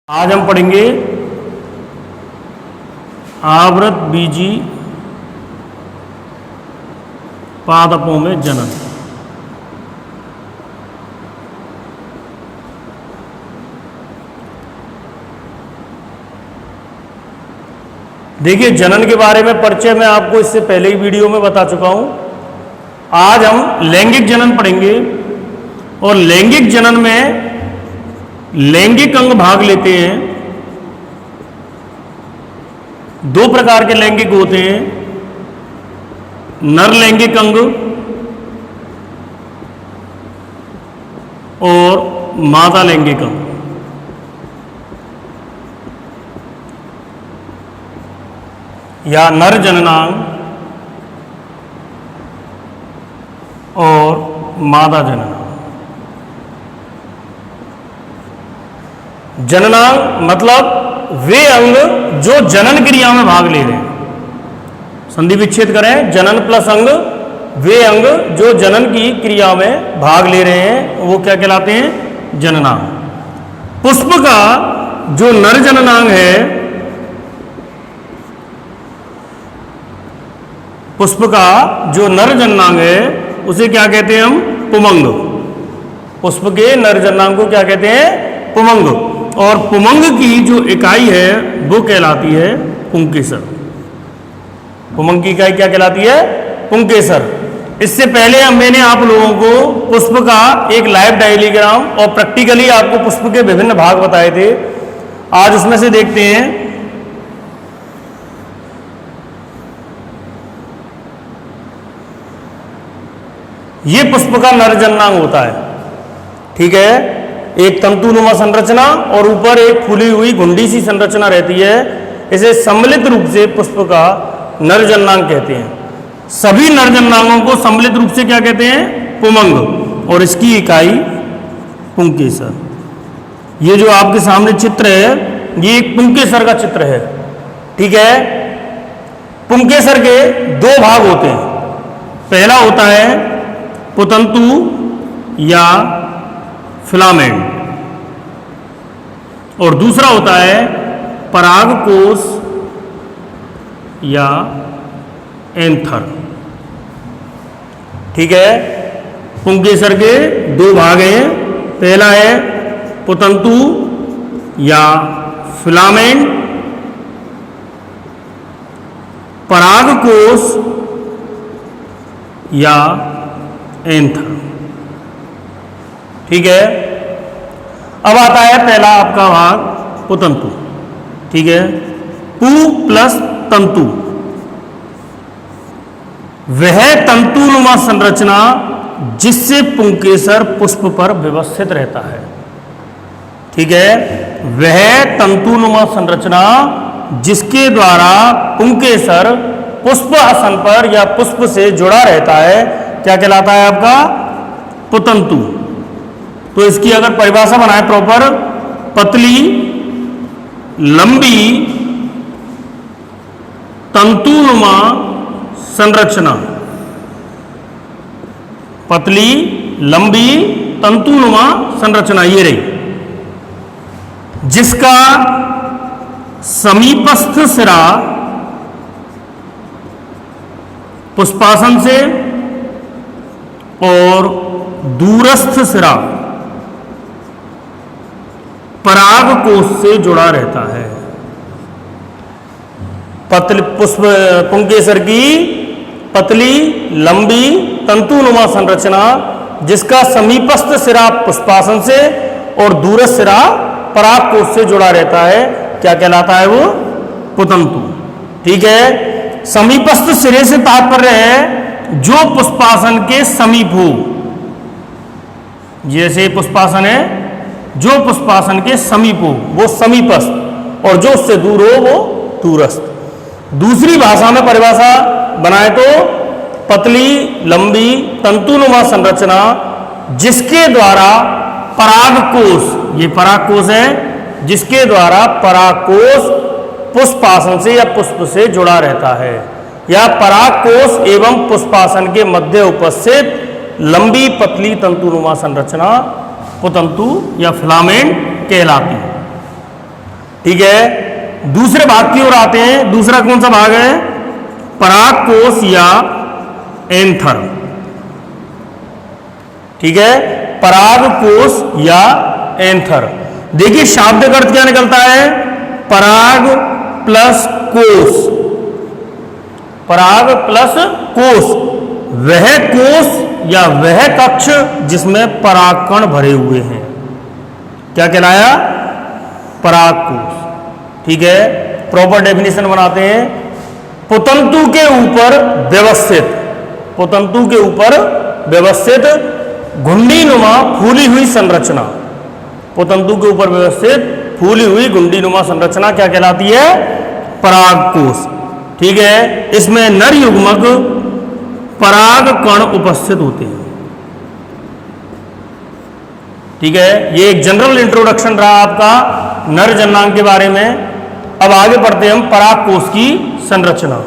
आज हम पढ़ेंगे आवृत बीजी पादपों में जनन। देखिए, जनन के बारे में परिचय मैं आपको इससे पहले ही वीडियो में बता चुका हूं। आज हम लैंगिक जनन पढ़ेंगे और लैंगिक जनन में लैंगिक अंग भाग लेते हैं। दो प्रकार के लैंगिक होते हैं, नर लैंगिक अंग और मादा लैंगिक अंग। या नर जननांग और मादा जननांग। जननांग मतलब वे अंग जो जनन क्रिया में भाग ले रहे हैं। संधि विच्छेद करें, जनन प्लस अंग, वे अंग जो जनन की क्रिया में भाग ले रहे हैं वो क्या कहलाते हैं? जननांग। पुष्प का जो नर जननांग है, पुष्प का जो नर जननांग है उसे क्या कहते हैं हम? पुमंग। पुष्प के नर जननांग को क्या कहते हैं? पुमंग। और पुमंग की जो इकाई है वो कहलाती है पुंकेसर। पुमंग की इकाई क्या कहलाती है? पुंकेसर। इससे पहले मैंने आप लोगों को पुष्प का एक लाइव डायग्राम और प्रैक्टिकली आपको पुष्प के विभिन्न भाग बताए थे। आज उसमें से देखते हैं। ये पुष्प का नर जननांग होता है, ठीक है। एक तंतुनुमा संरचना और ऊपर एक फूली हुई घुंडी सी संरचना रहती है। इसे सम्मिलित रूप से पुष्प का नर जननांग कहते हैं। सभी नर जननांगों को सम्मिलित रूप से क्या कहते हैं? पुमंग। और इसकी इकाई पुंकेसर। ये जो आपके सामने चित्र है ये एक पुंकेसर का चित्र है, ठीक है। पुंकेसर के दो भाग होते हैं। पहला होता है पुतंतु या फिलामेंट और दूसरा होता है परागकोश या एंथर, ठीक है। पुंकेसर के दो भाग हैं। पहला है पुतंतु या फिलामेंट, परागकोश या एंथर, ठीक है। अब आता है पहला आपका भाग पुतंतु, ठीक है। पु प्लस तंतु, वह तंतुनुमा संरचना जिससे पुंकेसर पुष्प पर व्यवस्थित रहता है, ठीक है। वह तंतुनुमा संरचना जिसके द्वारा पुंकेसर पुष्प आसन पर या पुष्प से जुड़ा रहता है क्या कहलाता है? आपका पुतंतु। तो इसकी अगर परिभाषा बनाए प्रॉपर, पतली लंबी तंतुनुमा संरचना, पतली लंबी तंतुनुमा संरचना ये रही, जिसका समीपस्थ सिरा पुष्पासन से और दूरस्थ सिरा परागकोश से जुड़ा रहता है। पतली पुष्प पुंकेसर की पतली लंबी तंतुनुमा संरचना जिसका समीपस्थ सिरा पुष्पासन से और दूरस्थ सिरा परागकोश से जुड़ा रहता है क्या कहलाता है? वो पुतंतु, ठीक है। समीपस्थ सिरे से तात्पर्य है जो पुष्पासन के समीप हो। जैसे पुष्पासन है, जो पुष्पासन के समीप हो वो समीपस्थ और जो उससे दूर हो वो दूरस्थ। दूसरी भाषा में परिभाषा बनाए तो पतली लंबी तंतुनुमा संरचना जिसके द्वारा परागकोश, ये परागकोश है, जिसके द्वारा परागकोश पुष्पासन से या पुष्प से जुड़ा रहता है, या परागकोश एवं पुष्पासन के मध्य उपस्थित लंबी पतली तंतुनुमा संरचना पुतंतु या फिलामेंट कहलाती है। ठीक है, दूसरे भाग की ओर आते हैं। दूसरा कौन सा भाग है? परागकोश या एंथर। ठीक है, परागकोश या एंथर। देखिए शाब्दिक अर्थ क्या निकलता है? पराग प्लस कोश। पराग प्लस कोश, वह कोश या वह कक्ष जिसमें परागकण भरे हुए हैं, क्या कहलाया? परागकोश। ठीक है, प्रॉपर डेफिनेशन बनाते हैं। पुतंतु के ऊपर व्यवस्थित, पुतंतु के ऊपर व्यवस्थित घुंडीनुमा फूली हुई संरचना। पुतंतु के ऊपर व्यवस्थित फूली हुई घुंडीनुमा संरचना क्या कहलाती है? परागकोश। ठीक है, इसमें नर युग्मक पराग कण उपस्थित होते हैं। ठीक है, ये एक जनरल इंट्रोडक्शन रहा आपका नर जननांग के बारे में। अब आगे बढ़ते हैं हम परागकोश की संरचना।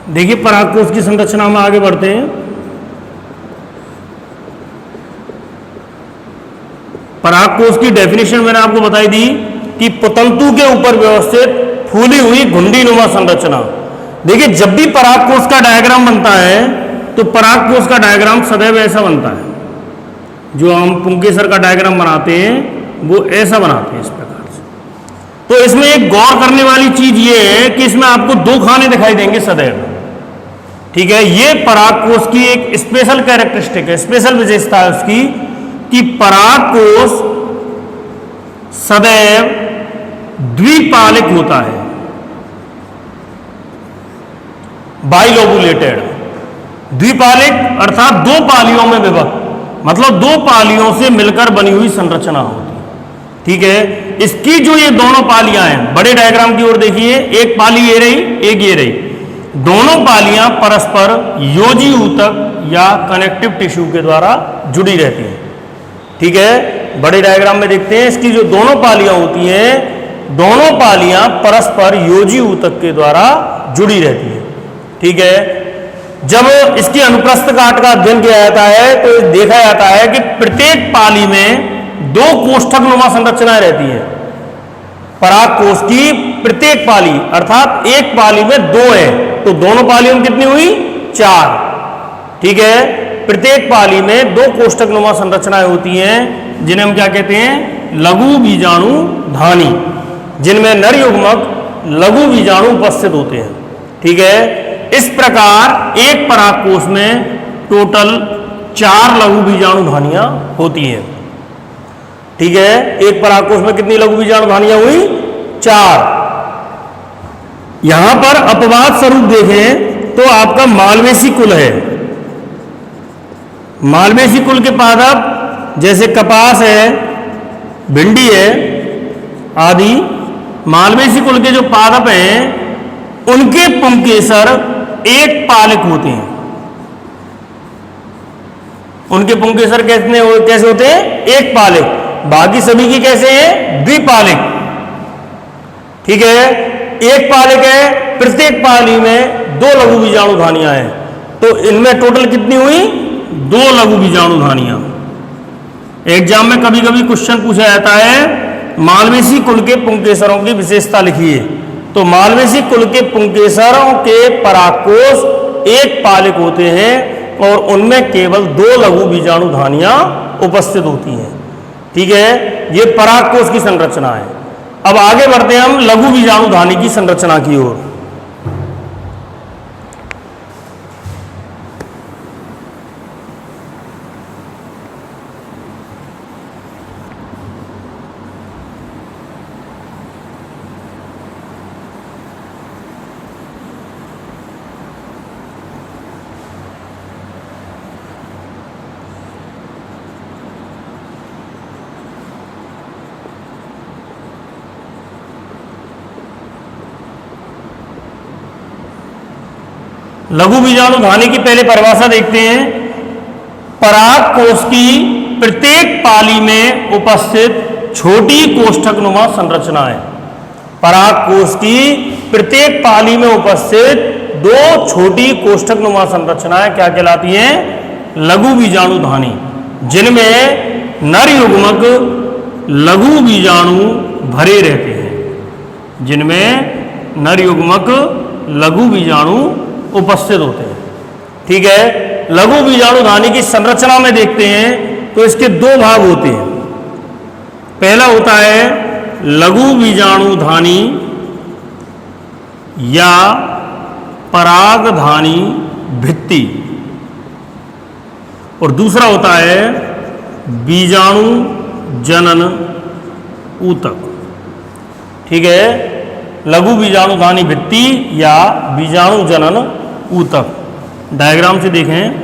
देखिए परागकोश की संरचना में आगे बढ़ते हैं। परागकोश की डेफिनेशन मैंने आपको बताई दी कि पुतंतु के ऊपर व्यवस्थित फूली हुई घुंडीनुमा संरचना। देखिए जब भी परागकोश का डायग्राम बनता है तो परागकोश का डायग्राम सदैव ऐसा बनता है। जो हम पुंकेसर का डायग्राम बनाते हैं वो ऐसा बनाते हैं इस प्रकार से। तो इसमें एक गौर करने वाली चीज ये है कि इसमें आपको दो खाने दिखाई देंगे सदैव। ठीक है, ये परागकोश की एक स्पेशल कैरेक्टरिस्टिक है, स्पेशल विशेषता है उसकी कि परागकोश सदैव द्विपालिक होता है, बाइलोबुलेटेड। द्विपालिक अर्थात दो पालियों में विभक्त, मतलब दो पालियों से मिलकर बनी हुई संरचना होती है। ठीक है, इसकी जो ये दोनों पालियां हैं, बड़े डायग्राम की ओर देखिए, एक पाली ये रही, एक ये रही। दोनों पालियां परस्पर योजी ऊतक या कनेक्टिव टिश्यू के द्वारा जुड़ी रहती हैं। ठीक है, बड़े डायग्राम में देखते हैं इसकी जो दोनों पालियां होती हैं, दोनों पालियां परस्पर योजी ऊतक के द्वारा जुड़ी रहती हैं। ठीक है, जब इसकी अनुप्रस्थ काट का अध्ययन किया जाता है तो देखा जाता है कि प्रत्येक पाली में दो कोष्ठक नुमा संरचनाएं रहती हैं। परागकोश की प्रत्येक पाली अर्थात एक पाली में दो है तो दोनों पालियों में कितनी हुई? 4। ठीक है, प्रत्येक पाली में दो कोष्ठक नुमा संरचनाएं होती हैं जिन्हें हम क्या कहते हैं? लघु बीजाणु धानी, जिनमें नर युग्मक लघु बीजाणु उपस्थित होते हैं। ठीक है, इस प्रकार एक परागकोश में टोटल 4 लघु बीजाणु धानियां होती हैं। ठीक है, एक परागकोश में कितनी लघु बीजाणु धानियां हुई? 4। यहां पर अपवाद स्वरूप देखें तो आपका मालवेसी कुल है। मालवेसी कुल के पादप जैसे कपास है, भिंडी है आदि, मालवेसी कुल के जो पादप हैं उनके पुंकेसर एक पालिक होते हैं। उनके पुंकेसर कैसे होते हैं? एक पालिक। बाकी सभी की कैसे हैं? द्विपालिक। ठीक है, एक पालिक है, प्रत्येक पाली में 2 लघु बीजाणु धानियां हैं, तो इनमें टोटल कितनी हुई? 2 लघु बीजाणु धानियां। एग्जाम में कभी कभी क्वेश्चन पूछा जाता है मालवेसी कुल के पुंकेसरों की विशेषता लिखिए, तो मालवेसी कुल के पुंकेसरों के परागकोश एक पालिक होते हैं और उनमें केवल 2 लघु बीजाणु धानियां उपस्थित होती हैं। ठीक है, ये परागकोश की संरचना है। अब आगे बढ़ते हैं हम लघु बीजाणु धानी की संरचना की ओर। लघु बीजाणु धानी की पहले परिभाषा देखते हैं। परागकोश की प्रत्येक पाली में उपस्थित छोटी कोष्ठकनुमा संरचना है। परागकोश की प्रत्येक पाली में उपस्थित 2 छोटी कोष्ठकनुमा संरचनाएं क्या कहलाती हैं? लघु बीजाणु धानी, जिनमें नर युग्मक लघु बीजाणु भरे रहते हैं। जिनमें नर युग्मक लघु बीजाणु उपस्थित होते हैं। ठीक है, लघु बीजाणु धानी की संरचना में देखते हैं तो इसके 2 भाग होते हैं। पहला होता है लघु बीजाणु धानी या परागधानी भित्ति, और दूसरा होता है बीजाणु जनन ऊतक। ठीक है, लघु बीजाणु धानी भित्ति या बीजाणु जनन ऊतक। डायग्राम से देखें।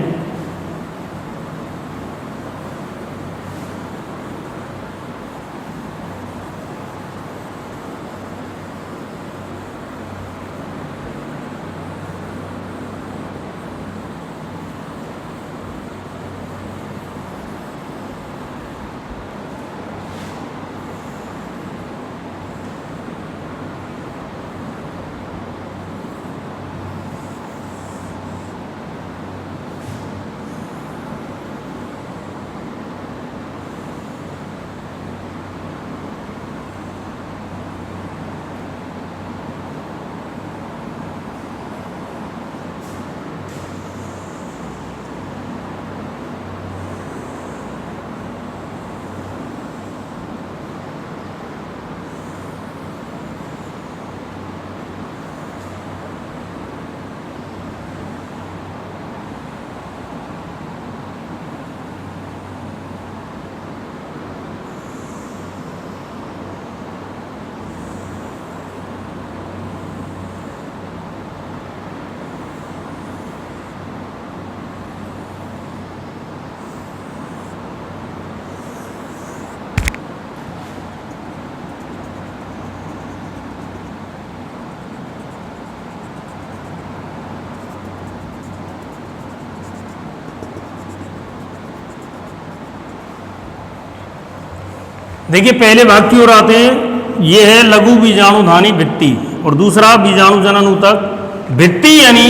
देखिए, पहले भाग की ओर आते हैं। यह है लघु बीजाणु धानी भित्ति और दूसरा बीजाणु जनन ऊतक। भित्ति यानी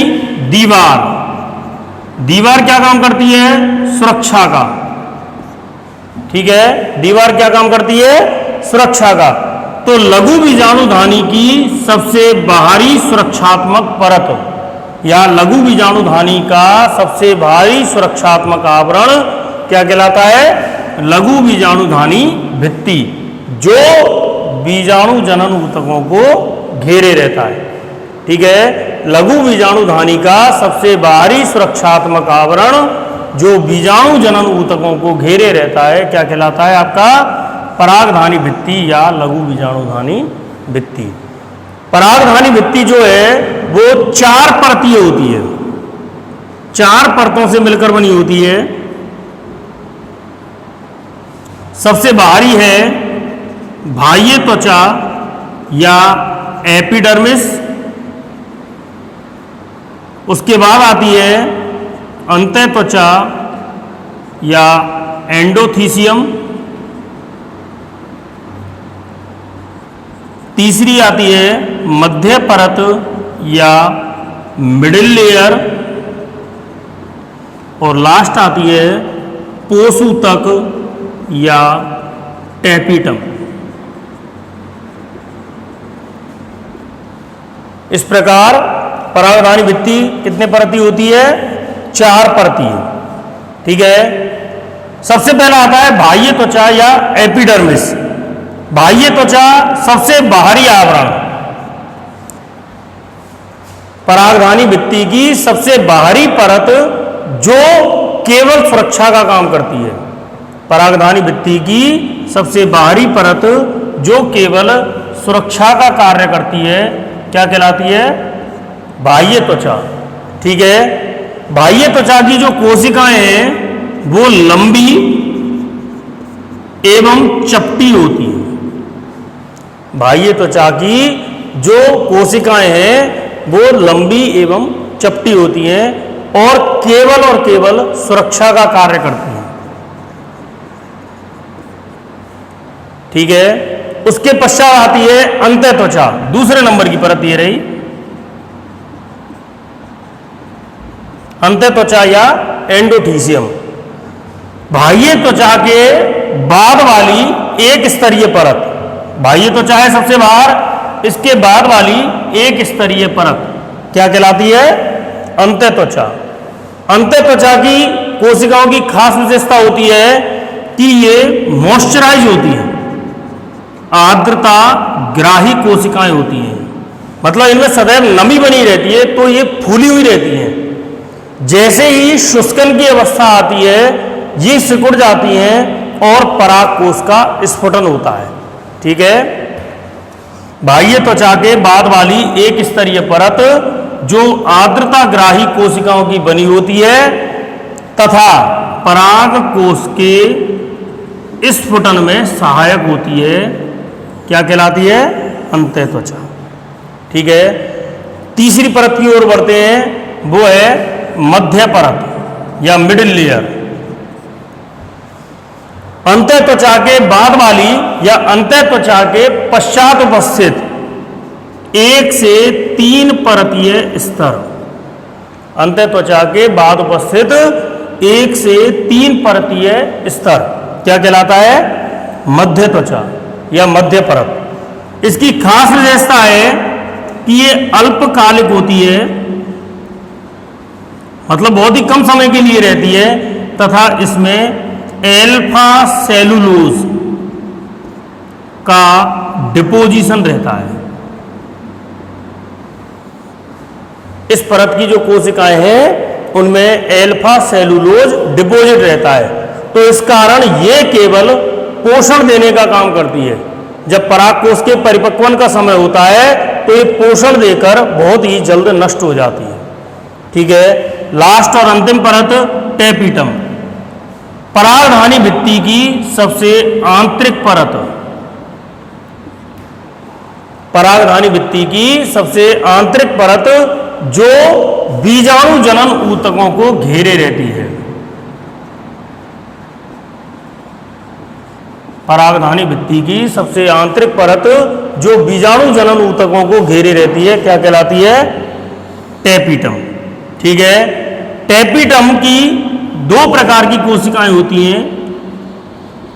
दीवार। दीवार क्या काम करती है? सुरक्षा का। ठीक है, दीवार क्या काम करती है? सुरक्षा का। तो लघु बीजाणु धानी की सबसे बाहरी सुरक्षात्मक परत या लघु बीजाणु धानी का सबसे बाहरी सुरक्षात्मक आवरण क्या कहलाता है? लघु बीजाणु धानी भित्ति, जो बीजाणु जनन ऊतकों को घेरे रहता है। ठीक है, लघु बीजाणु धानी का सबसे बाहरी सुरक्षात्मक आवरण जो बीजाणु जनन ऊतकों को घेरे रहता है क्या कहलाता है? आपका परागधानी भित्ति या लघु बीजाणु धानी भित्ति। परागधानी भित्ति जो है वो 4 परतीय होती है, 4 परतों से मिलकर बनी होती है। सबसे बाहरी है बाह्य त्वचा या एपिडर्मिस, उसके बाद आती है अंतः त्वचा या एंडोथीसियम, तीसरी आती है मध्य परत या मिडिल लेयर, और लास्ट आती है पोषूतक या टैपिटम। इस प्रकार परागधानी भित्ति कितने परती होती है? 4 परती। ठीक है। सबसे पहला आता है बाह्य त्वचा या एपिडर्मिस। बाह्य त्वचा सबसे बाहरी आवरण, परागधानी भित्ति की सबसे बाहरी परत जो केवल सुरक्षा का काम करती है। परागधानी भित्ति की सबसे बाहरी परत जो केवल सुरक्षा का कार्य करती है क्या कहलाती है? बाह्य त्वचा। ठीक है। बाह्य त्वचा की जो कोशिकाएं हैं वो लंबी एवं चपटी होती है। बाह्य त्वचा की जो कोशिकाएं हैं वो लंबी एवं चपटी होती हैं और केवल सुरक्षा का कार्य करती हैं। ठीक है। उसके पश्चात आती है अंतः त्वचा, दूसरे नंबर की परत ये रही अंतः त्वचा या एंडोथीसियम। बाह्य त्वचा के बाद वाली एक स्तरीय परत, बाह्य त्वचा है सबसे बाहर, इसके बाद वाली एक स्तरीय परत क्या कहलाती है? अंतः त्वचा। अंतः त्वचा की कोशिकाओं की खास विशेषता होती है कि ये मॉइस्चराइज होती है, आर्द्रता ग्राही कोशिकाएं होती हैं, मतलब इनमें सदैव नमी बनी रहती है, तो ये फूली हुई रहती हैं। जैसे ही शुष्कन की अवस्था आती है ये सिकुड़ जाती हैं और परागकोश का स्फुटन होता है। ठीक है। बाह्य त्वचा के बाद वाली एक स्तरीय परत जो आर्द्रता ग्राही कोशिकाओं की बनी होती है तथा परागकोश के स्फुटन में सहायक होती है क्या कहलाती है? अंतः त्वचा। ठीक है। तीसरी परत की ओर बढ़ते हैं, वो है मध्य परत या मिडिल लेयर। अंतः त्वचा के बाद वाली या अंतः त्वचा के पश्चात उपस्थित 1 से 3 परतीय स्तर। अंतः त्वचा के बाद उपस्थित 1 से 3 परतीय स्तर क्या कहलाता है? मध्य त्वचा या मध्य परत। इसकी खास विशेषता है कि ये अल्पकालिक होती है, मतलब बहुत ही कम समय के लिए रहती है, तथा इसमें एल्फा सेलुलोज का डिपोजिशन रहता है। इस परत की जो कोशिकाएं हैं उनमें एल्फा सेलुलोज डिपोजिट रहता है, तो इस कारण ये केवल पोषण देने का काम करती है। जब परागकोश के परिपक्वन का समय होता है तो ये पोषण देकर बहुत ही जल्द नष्ट हो जाती है। ठीक है। लास्ट और अंतिम परत टैपिटम, परागधानी भित्ति की सबसे आंतरिक परत। परागधानी भित्ति की सबसे आंतरिक परत जो बीजाणु जनन ऊतकों को घेरे रहती है। परागधानी भित्ति की सबसे आंतरिक परत जो बीजाणु जनन ऊतकों को घेरे रहती है क्या कहलाती है? टैपिटम। ठीक है। टैपिटम की 2 प्रकार की कोशिकाएं होती हैं,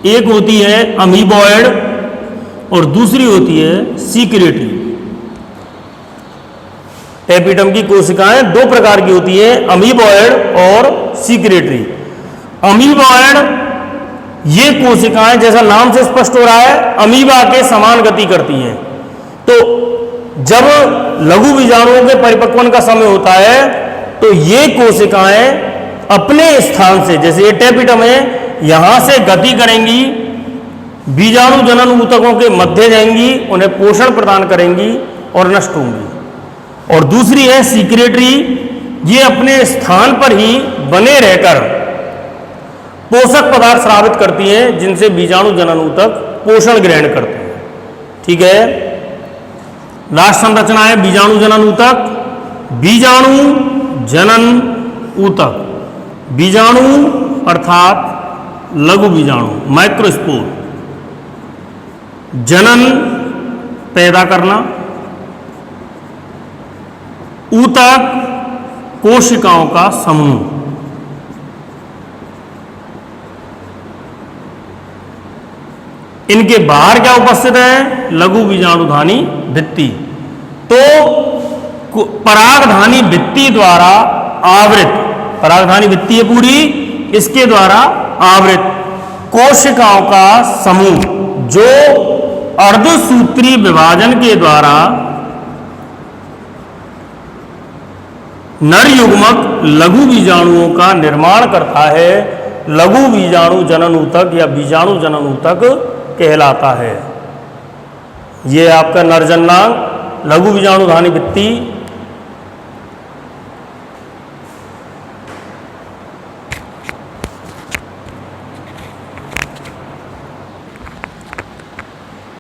एक होती है अमीबॉयड और दूसरी होती है सीक्रेटरी। टैपिटम की कोशिकाएं 2 प्रकार की होती है, अमीबॉयड और सीक्रेटरी। अमीबॉयड ये कोशिकाएं जैसा नाम से स्पष्ट हो रहा है अमीबा के समान गति करती हैं, तो जब लघु बीजाणुओं के परिपक्वन का समय होता है तो ये कोशिकाएं अपने स्थान से, जैसे ये टैपिटम है, यहां से गति करेंगी बीजाणु जनन ऊतकों के मध्य जाएंगी, उन्हें पोषण प्रदान करेंगी और नष्ट होंगी। और दूसरी है सीक्रेटरी, ये अपने स्थान पर ही बने रहकर पोषक पदार्थ स्रावित करती हैं, जिनसे बीजाणु जनन ऊतक पोषण ग्रहण करते हैं। ठीक है, लास्ट संरचना है बीजाणु जनन ऊतक। बीजाणु जनन ऊतक, बीजाणु अर्थात लघु बीजाणु, माइक्रोस्पोर, जनन पैदा करना, ऊतक कोशिकाओं का समूह। इनके बाहर क्या उपस्थित है? लघु बीजाणुधानी भित्ति। तो परागधानी भित्ति द्वारा आवृत, परागधानी भित्ति है पूरी, इसके द्वारा आवृत कोशिकाओं का समूह जो अर्धसूत्री विभाजन के द्वारा नर युग्मक लघु बीजाणुओं का निर्माण करता है, लघु बीजाणु जनन ऊतक या बीजाणु जनन ऊतक कहलाता है। ये आपका नरजननांग, लघु बीजाणुधानी भित्ति